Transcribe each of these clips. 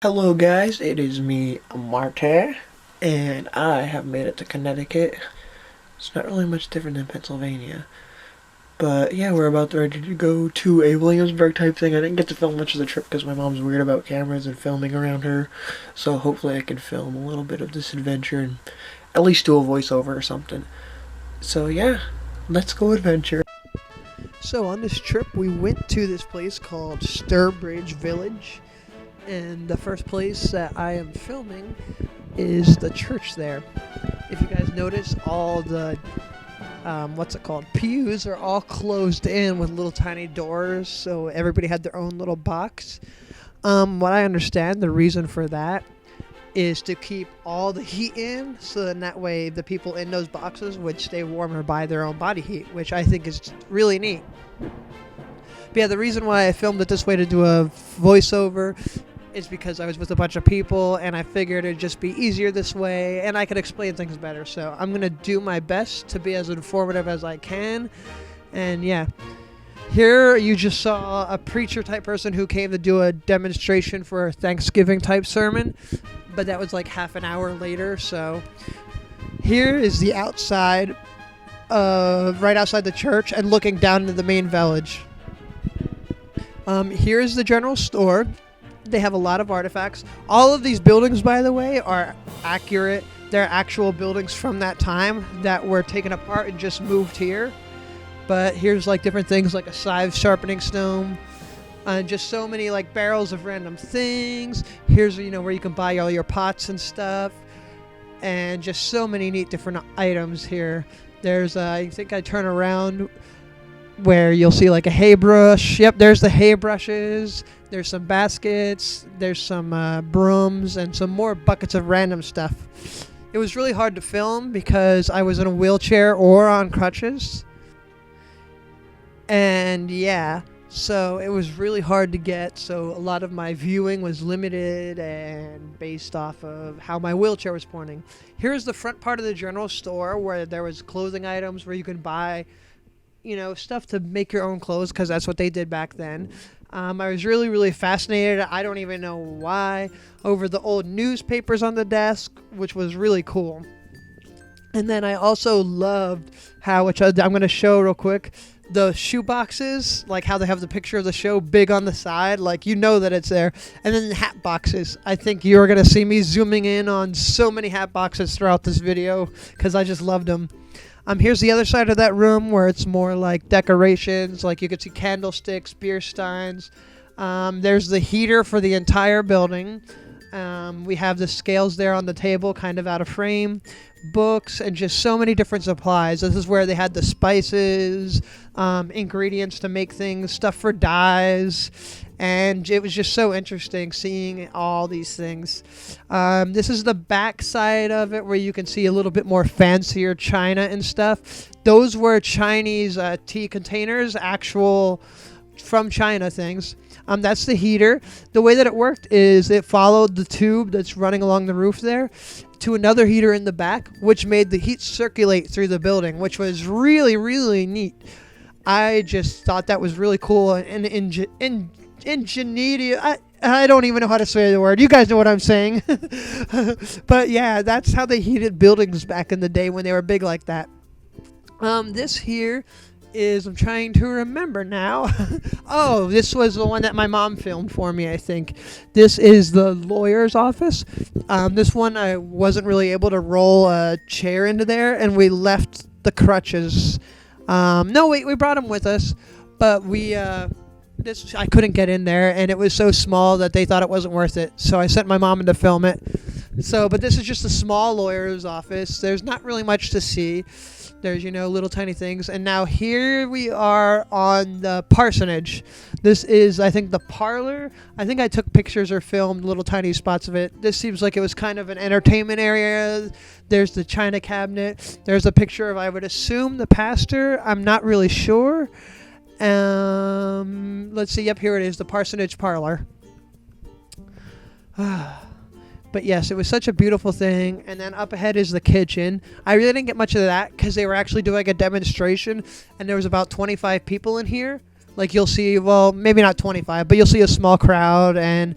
Hello guys, it is me, Marte, and I have made it to Connecticut. It's not really much different than Pennsylvania. But yeah, we're about ready to go to a Williamsburg type thing. I didn't get to film much of the trip because my mom's weird about cameras and filming around her. So hopefully I can film a little bit of this adventure and at least do a voiceover or something. So yeah, let's go adventure. So on this trip we went to this place called Sturbridge Village. And the first place that I am filming is the church there. If you guys notice, all the pews are all closed in with little tiny doors, so everybody had their own little box. What I understand, the reason for that is to keep all the heat in, so then that way the people in those boxes would stay warmer by their own body heat, which I think is really neat. But yeah, the reason why I filmed it this way to do a voiceover is because I was with a bunch of people and I figured it'd just be easier this way and I could explain things better. So I'm going to do my best to be as informative as I can. And yeah, here you just saw a preacher type person who came to do a demonstration for a Thanksgiving type sermon, but that was like half an hour later. So here is the outside, right outside the church and looking down into the main village. Here's the general store. They have a lot of artifacts. All of these buildings, by the way, are accurate. They're actual buildings from that time that were taken apart and just moved here. But here's like different things like a scythe sharpening stone. Just so many like barrels of random things. Here's where you can buy all your pots and stuff. And just so many neat different items here. There's I think I turn around where you'll see like a hay brush. Yep, there's the hay brushes. There's some baskets. There's some brooms and some more buckets of random stuff. It was really hard to film because I was in a wheelchair or on crutches. And yeah, so it was really hard to get. So a lot of my viewing was limited and based off of how my wheelchair was pointing. Here's the front part of the general store where there was clothing items where you can buy stuff to make your own clothes because that's what they did back then. I was really, really fascinated. I don't even know why. Over the old newspapers on the desk, which was really cool. And then I also loved how, which I'm going to show real quick, the shoe boxes, like how they have the picture of the show big on the side, like that it's there. And then the hat boxes. I think you're going to see me zooming in on so many hat boxes throughout this video because I just loved them. Here's the other side of that room where it's more like decorations, like you could see candlesticks, beer steins. There's the heater for the entire building. We have the scales there on the table, kind of out of frame, books, and just so many different supplies. This is where they had the spices, ingredients to make things, stuff for dyes, and it was just so interesting seeing all these things. This is the back side of it where you can see a little bit more fancier china and stuff. Those were Chinese tea containers, actual from China things. That's the heater. The way that it worked is it followed the tube that's running along the roof there to another heater in the back, which made the heat circulate through the building, which was really, really neat. I just thought that was really cool and ingenuity. I don't even know how to say the word. You guys know what I'm saying. But yeah, that's how they heated buildings back in the day when they were big like that. This here is, I'm trying to remember now. Oh, this was the one that my mom filmed for me, I think. This is the lawyer's office. This one I wasn't really able to roll a chair into there, and we left the crutches. No, wait, we brought them with us, but I couldn't get in there, and it was so small that they thought it wasn't worth it. So I sent my mom in to film it. But this is just a small lawyer's office. There's not really much to see. There's, little tiny things. And now here we are on the parsonage. This is, I think, the parlor. I think I took pictures or filmed little tiny spots of it. This seems like it was kind of an entertainment area. There's the china cabinet. There's a picture of, I would assume, the pastor. I'm not really sure. Let's see. Yep, here it is, the parsonage parlor. But yes, it was such a beautiful thing. And then up ahead is the kitchen. I really didn't get much of that because they were actually doing a demonstration, and there was about 25 people in here. Like you'll see, well, maybe not 25, but you'll see a small crowd, and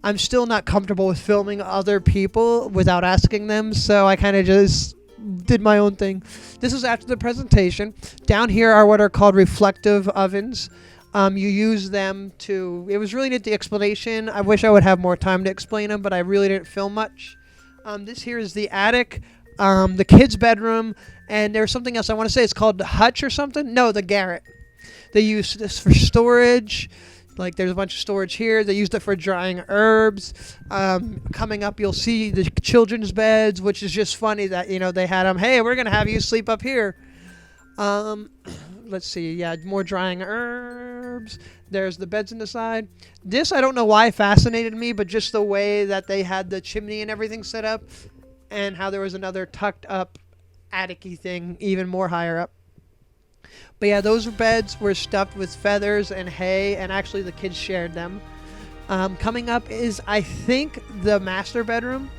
I'm still not comfortable with filming other people without asking them, so I kind of just did my own thing. This is after the presentation. Down here are what are called reflective ovens. You use them to... It was really neat, the explanation. I wish I would have more time to explain them, but I really didn't film much. This here is the attic, the kids' bedroom, and there's something else I want to say. It's called the hutch or something. No, the garret. They use this for storage. Like, there's a bunch of storage here. They used it for drying herbs. Coming up, you'll see the children's beds, which is just funny that, they had them. Hey, we're going to have you sleep up here. Let's see. Yeah, more drying herbs. There's the beds on the side. This, I don't know why fascinated me, but just the way that they had the chimney and everything set up, and how there was another tucked up attic-y thing even more higher up. But yeah, those beds were stuffed with feathers and hay, and actually the kids shared them. Coming up is, I think, the master bedroom.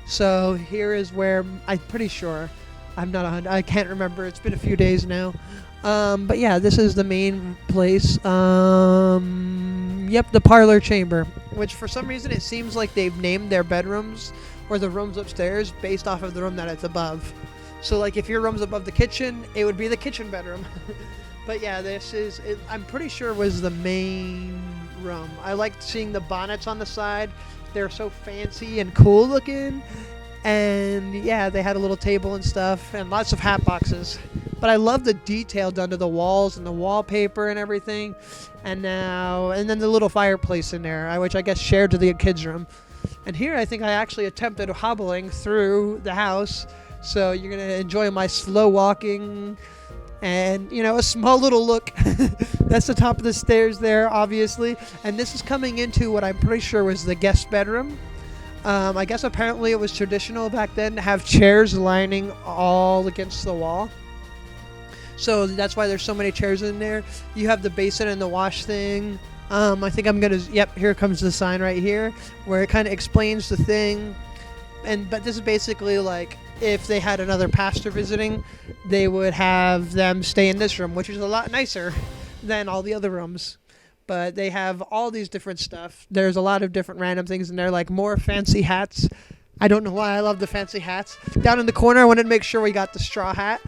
So here is where, I'm pretty sure, I can't remember, it's been a few days now. But yeah, this is the main place. Yep, the parlor chamber, which for some reason it seems like they've named their bedrooms or the rooms upstairs based off of the room that it's above. So like if your room's above the kitchen, it would be the kitchen bedroom. But yeah, this is, I'm pretty sure was the main room. I liked seeing the bonnets on the side. They're so fancy and cool looking. And yeah, they had a little table and stuff and lots of hat boxes. But I love the detail done to the walls and the wallpaper and everything. And then the little fireplace in there, which I guess shared to the kids' room. And here I think I actually attempted hobbling through the house. So you're going to enjoy my slow walking and, a small little look. That's the top of the stairs there, obviously. And this is coming into what I'm pretty sure was the guest bedroom. I guess apparently it was traditional back then to have chairs lining all against the wall. So that's why there's so many chairs in there. You have the basin and the wash thing. I think I'm going to... Yep, here comes the sign right here where it kind of explains the thing. But this is basically like if they had another pastor visiting, they would have them stay in this room, which is a lot nicer than all the other rooms. But they have all these different stuff. There's a lot of different random things in there, like more fancy hats. I don't know why I love the fancy hats. Down in the corner, I wanted to make sure we got the straw hat.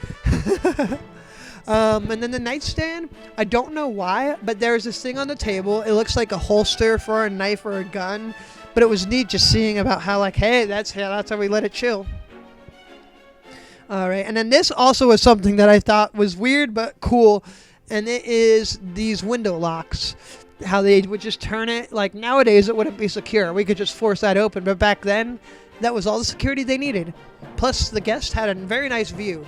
And then the nightstand, I don't know why, but there's this thing on the table. It looks like a holster for a knife or a gun. But it was neat just seeing about how, like, hey, that's how we let it chill. All right, and then this also was something that I thought was weird but cool, and it is these window locks. How they would just turn it. Like, nowadays, it wouldn't be secure. We could just force that open, but back then, that was all the security they needed. Plus, the guest had a very nice view.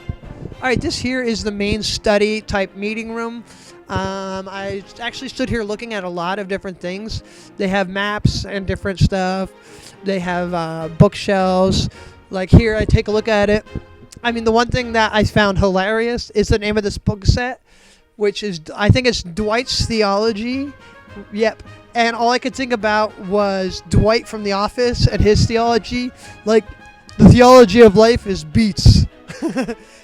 All right, this here is the main study-type meeting room. I actually stood here looking at a lot of different things. They have maps and different stuff. They have bookshelves. Like here, I take a look at it. I mean, the one thing that I found hilarious is the name of this book set, which is, I think it's Dwight's Theology. Yep. And all I could think about was Dwight from The Office and his theology. Like, the theology of life is beats.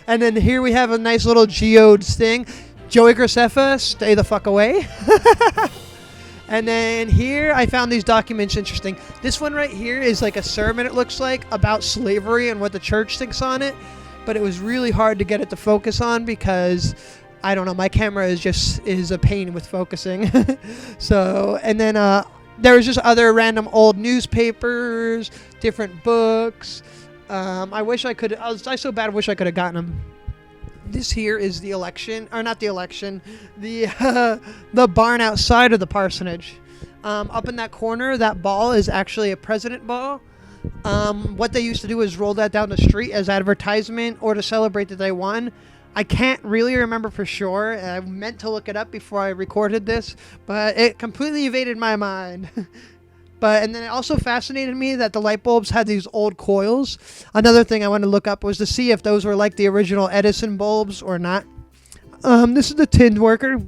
And then here we have a nice little geodes thing. Joey Graceffa, stay the fuck away. And then here I found these documents interesting. This one right here is like a sermon, it looks like, about slavery and what the church thinks on it. But it was really hard to get it to focus on because, I don't know, my camera is a pain with focusing. So, and then there was just other random old newspapers, different books. I wish I could, I so bad I wish I could have gotten them. This here is the election, or not the election, the barn outside of the parsonage. Up in that corner, that ball is actually a president ball. What they used to do is roll that down the street as advertisement or to celebrate that they won. I can't really remember for sure. I meant to look it up before I recorded this, but it completely evaded my mind. And then it also fascinated me that the light bulbs had these old coils. Another thing I wanted to look up was to see if those were like the original Edison bulbs or not. This is the tin worker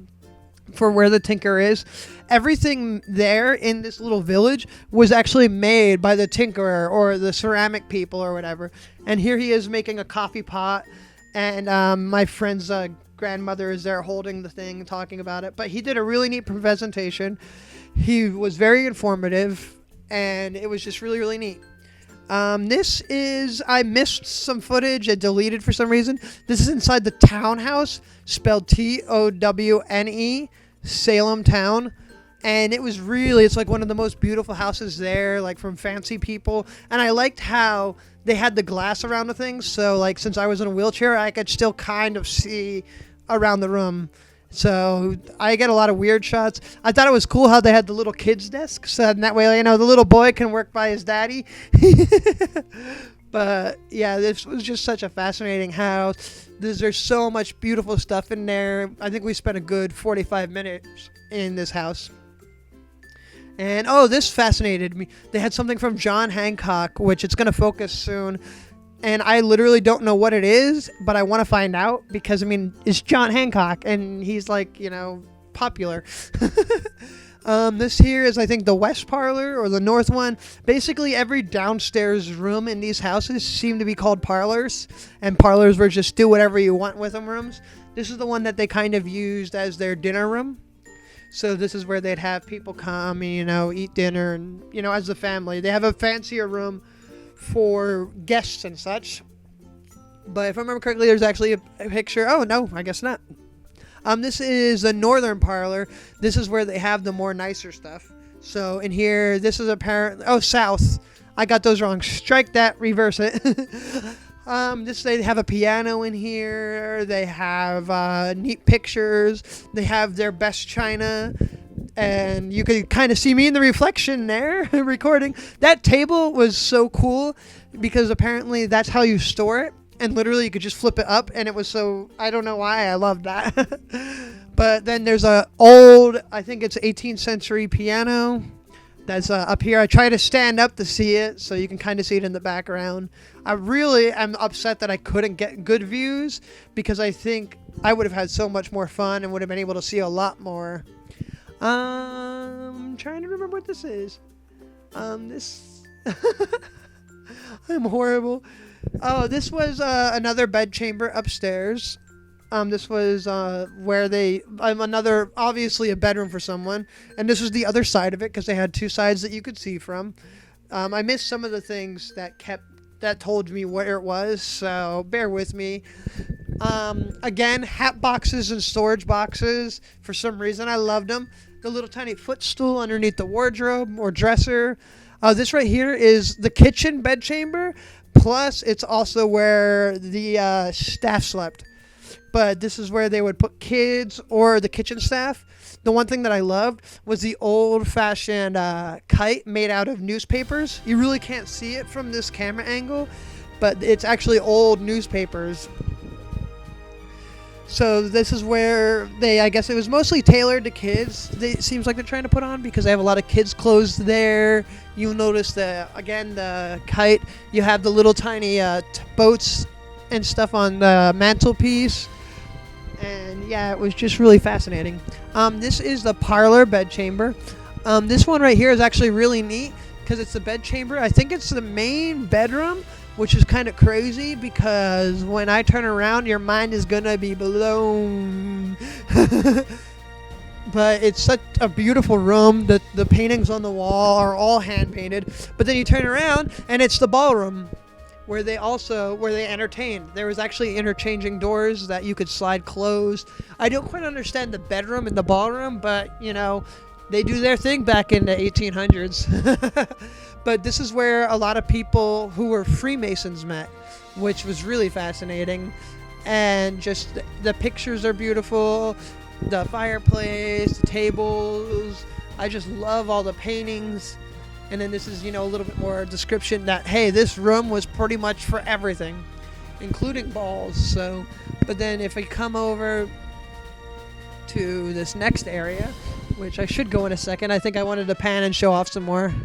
for where the tinker is. Everything there in this little village was actually made by the tinkerer or the ceramic people or whatever. And here he is making a coffee pot. And my friend's grandmother is there holding the thing, talking about it. But he did a really neat presentation. He was very informative, and it was just really, really neat. This is, I missed some footage and deleted for some reason. This is inside the townhouse, spelled Towne, Salem Town. And it was really, it's like one of the most beautiful houses there, like from fancy people. And I liked how they had the glass around the things. So like, since I was in a wheelchair, I could still kind of see around the room. So I get a lot of weird shots. I thought it was cool how they had the little kids desk. So that way, you know, the little boy can work by his daddy. But yeah, this was just such a fascinating house. There's so much beautiful stuff in there. I think we spent a good 45 minutes in this house. And oh, this fascinated me. They had something from John Hancock, which it's going to focus soon. And I literally don't know what it is, but I want to find out because, I mean, it's John Hancock and he's like, you know, popular. This here is, I think, the west parlor or the north one. Basically, every downstairs room in these houses seem to be called parlors. And parlors were just do whatever you want with them rooms. This is the one that they kind of used as their dinner room. So this is where they'd have people come and, you know, eat dinner and, you know, as a family. They have a fancier room for guests and such. But if I remember correctly, there's actually a picture. Oh, no, I guess not. This is the northern parlor. This is where they have the more nicer stuff. So in here, this is apparently... Oh, south. I got those wrong. Strike that. Reverse it. They have a piano in here. They have neat pictures. They have their best china. And you could kind of see me in the reflection there recording. That table was so cool because apparently that's how you store it. And literally you could just flip it up. And it was so... I don't know why I love that. But then there's a old, I think it's 18th century piano. That's up here. I try to stand up to see it so you can kind of see it in the background. I really am upset that I couldn't get good views because I think I would have had so much more fun and would have been able to see a lot more. I'm trying to remember what this is. This... I'm horrible. Oh, this was another bed chamber upstairs. This was where they... another, obviously a bedroom for someone. And this was the other side of it because they had two sides that you could see from. I missed some of the things that told me where it was, so bear with me. Again, hat boxes and storage boxes. For some reason, I loved them. The little tiny footstool underneath the wardrobe or dresser. This right here is the kitchen bed chamber. Plus, it's also where the staff slept. But this is where they would put kids or the kitchen staff. The one thing that I loved was the old-fashioned kite made out of newspapers. You really can't see it from this camera angle, but it's actually old newspapers. So this is where I guess it was mostly tailored to kids. It seems like they're trying to put on because they have a lot of kids' clothes there. You'll notice again, the kite. You have the little tiny boats and stuff on the mantelpiece. And yeah, it was just really fascinating. This is the parlor bed chamber. This one right here is actually really neat because it's the bed chamber. I think it's the main bedroom, which is kind of crazy because when I turn around, your mind is going to be blown. But it's such a beautiful room. The paintings on the wall are all hand painted. But then you turn around and it's the ballroom where they entertained. There was actually interchanging doors that you could slide closed. I don't quite understand the bedroom and the ballroom, but you know, they do their thing back in the 1800s. But this is where a lot of people who were Freemasons met, which was really fascinating. And just the pictures are beautiful. The fireplace, the tables. I just love all the paintings. And then this is, you know, a little bit more description that, hey, this room was pretty much for everything, including balls. So, but then if we come over to this next area, which I should go in a second, I think I wanted to pan and show off some more.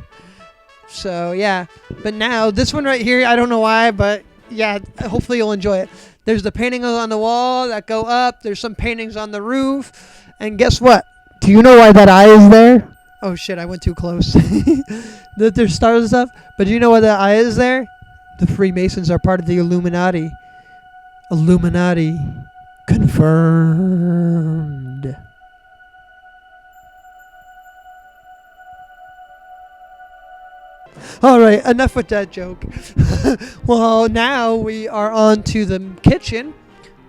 So, yeah. But now, this one right here, I don't know why, but yeah, hopefully you'll enjoy it. There's the paintings on the wall that go up. There's some paintings on the roof. And guess what? Do you know why that eye is there? Oh shit, I went too close. There's stars and stuff. But do you know why that eye is there? The Freemasons are part of the Illuminati. Illuminati confirmed. All right, enough with that joke. Well, now we are on to the kitchen,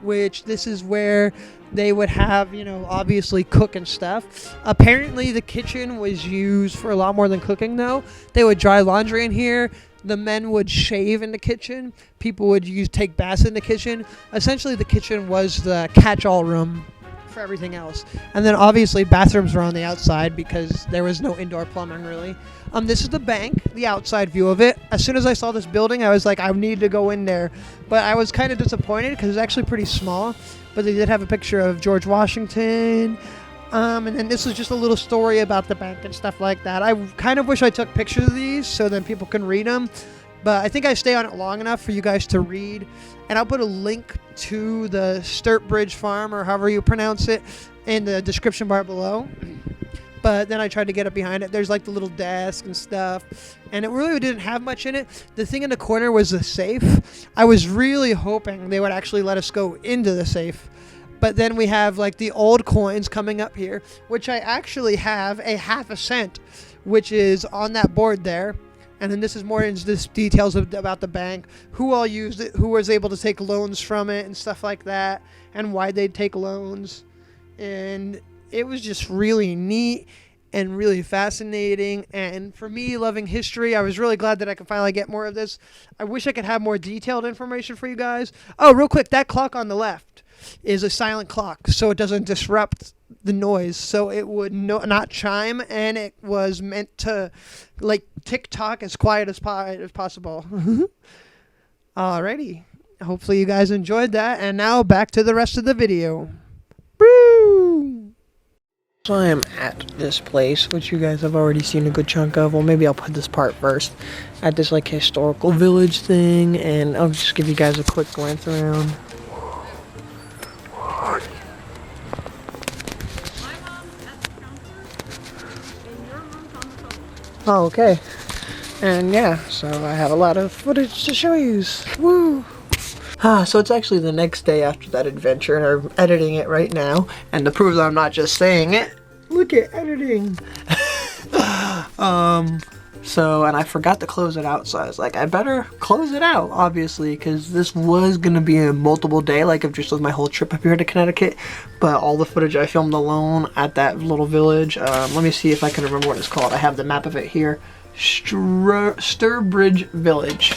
which this is where they would have, obviously cook and stuff. Apparently, the kitchen was used for a lot more than cooking, though. They would dry laundry in here. The men would shave in the kitchen. People would take baths in the kitchen. Essentially, the kitchen was the catch-all room for everything else. And then obviously bathrooms were on the outside because there was no indoor plumbing really. This is the bank, the outside view of it. As soon as I saw this building, I was like, I need to go in there. But I was kind of disappointed because it's actually pretty small. But they did have a picture of George Washington. And then this is just a little story about the bank and stuff like that. I kind of wish I took pictures of these so then people can read them. But I think I stay on it long enough for you guys to read. And I'll put a link to the Sturbridge farm, or however you pronounce it, in the description bar below. But then I tried to get up behind it. There's like the little desk and stuff. And it really didn't have much in it. The thing in the corner was the safe. I was really hoping they would actually let us go into the safe. But then we have like the old coins coming up here, which I actually have a ½ cent, which is on that board there. And then this is more into this details about the bank, who all used it, who was able to take loans from it and stuff like that, and why they'd take loans. And it was just really neat and really fascinating. And for me, loving history, I was really glad that I could finally get more of this. I wish I could have more detailed information for you guys. Oh, real quick, that clock on the left is a silent clock, so it doesn't disrupt the noise, so it would not chime, and it was meant to like tick-tock as quiet as possible. Alrighty, hopefully you guys enjoyed that, and now back to the rest of the video. Woo! So I am at this place, which you guys have already seen a good chunk of. Well, maybe I'll put this part first. At this like historical village thing, and I'll just give you guys a quick glance around. Oh, okay. And yeah, so I have a lot of footage to show you. Woo! So it's actually the next day after that adventure, and I'm editing it right now. And to prove that I'm not just saying it, look at editing. And I forgot to close it out, so I was like, I better close it out, obviously, because this was going to be a multiple day, like of just my whole trip up here to Connecticut, but all the footage I filmed alone at that little village. Let me see if I can remember what it's called. I have the map of it here. Sturbridge Village.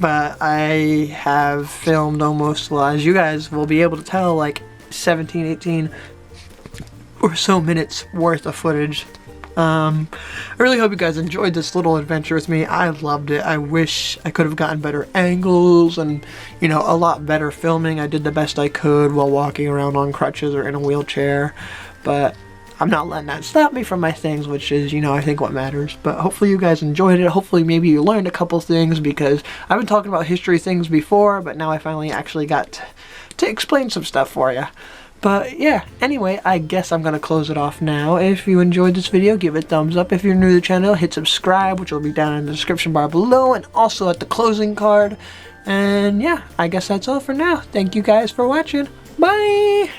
But I have filmed almost, well, as you guys will be able to tell, like 17, 18 or so minutes worth of footage. I really hope you guys enjoyed this little adventure with me. I loved it. I wish I could have gotten better angles and, a lot better filming. I did the best I could while walking around on crutches or in a wheelchair, but I'm not letting that stop me from my things, which is, I think what matters. But hopefully you guys enjoyed it. Hopefully maybe you learned a couple things, because I've been talking about history things before, but now I finally actually got to explain some stuff for you. But yeah, anyway, I guess I'm going to close it off now. If you enjoyed this video, give it a thumbs up. If you're new to the channel, hit subscribe, which will be down in the description bar below and also at the closing card. And yeah, I guess that's all for now. Thank you guys for watching. Bye!